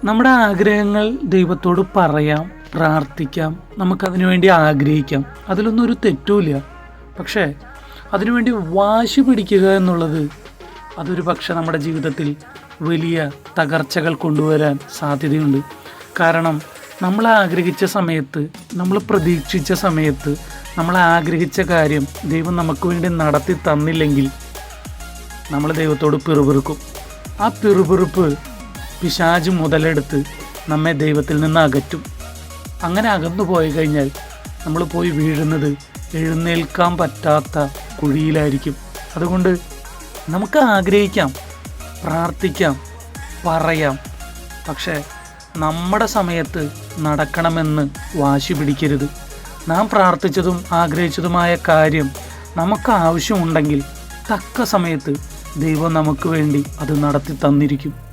നമ്മുടെ ആഗ്രഹങ്ങൾ ദൈവത്തോട് പറയാം, പ്രാർത്ഥിക്കാം, നമുക്കതിനു വേണ്ടി ആഗ്രഹിക്കാം. അതിലൊന്നും ഒരു തെറ്റുമില്ല. പക്ഷേ അതിനുവേണ്ടി വാശി പിടിക്കുക എന്നുള്ളത് അതൊരു പക്ഷെ നമ്മുടെ ജീവിതത്തിൽ വലിയ തകർച്ചകൾ കൊണ്ടുവരാൻ സാധ്യതയുണ്ട്. കാരണം നമ്മൾ ആഗ്രഹിച്ച സമയത്ത്, നമ്മൾ പ്രതീക്ഷിച്ച സമയത്ത്, നമ്മൾ ആഗ്രഹിച്ച കാര്യം ദൈവം നമുക്ക് വേണ്ടി നടത്തി തന്നില്ലെങ്കിൽ നമ്മൾ ദൈവത്തോട് പിറുപിറുക്കും. ആ പിറുപിറുപ്പ് പിശാച് മുതലെടുത്ത് നമ്മെ ദൈവത്തിൽ നിന്ന് അകറ്റും. അങ്ങനെ അകന്നു പോയി കഴിഞ്ഞാൽ നമ്മൾ പോയി വീഴുന്നത് എഴുന്നേൽക്കാൻ പറ്റാത്ത കുഴിയിലായിരിക്കും. അതുകൊണ്ട് നമുക്ക് ആഗ്രഹിക്കാം, പ്രാർത്ഥിക്കാം, പറയാം. പക്ഷേ നമ്മുടെ സമയത്ത് നടക്കണമെന്ന് വാശി പിടിക്കരുത്. നാം പ്രാർത്ഥിച്ചതും ആഗ്രഹിച്ചതുമായ കാര്യം നമുക്ക് ആവശ്യമുണ്ടെങ്കിൽ തക്ക സമയത്ത് ദൈവം നമുക്ക് വേണ്ടി അത് നടത്തി തന്നിരിക്കും.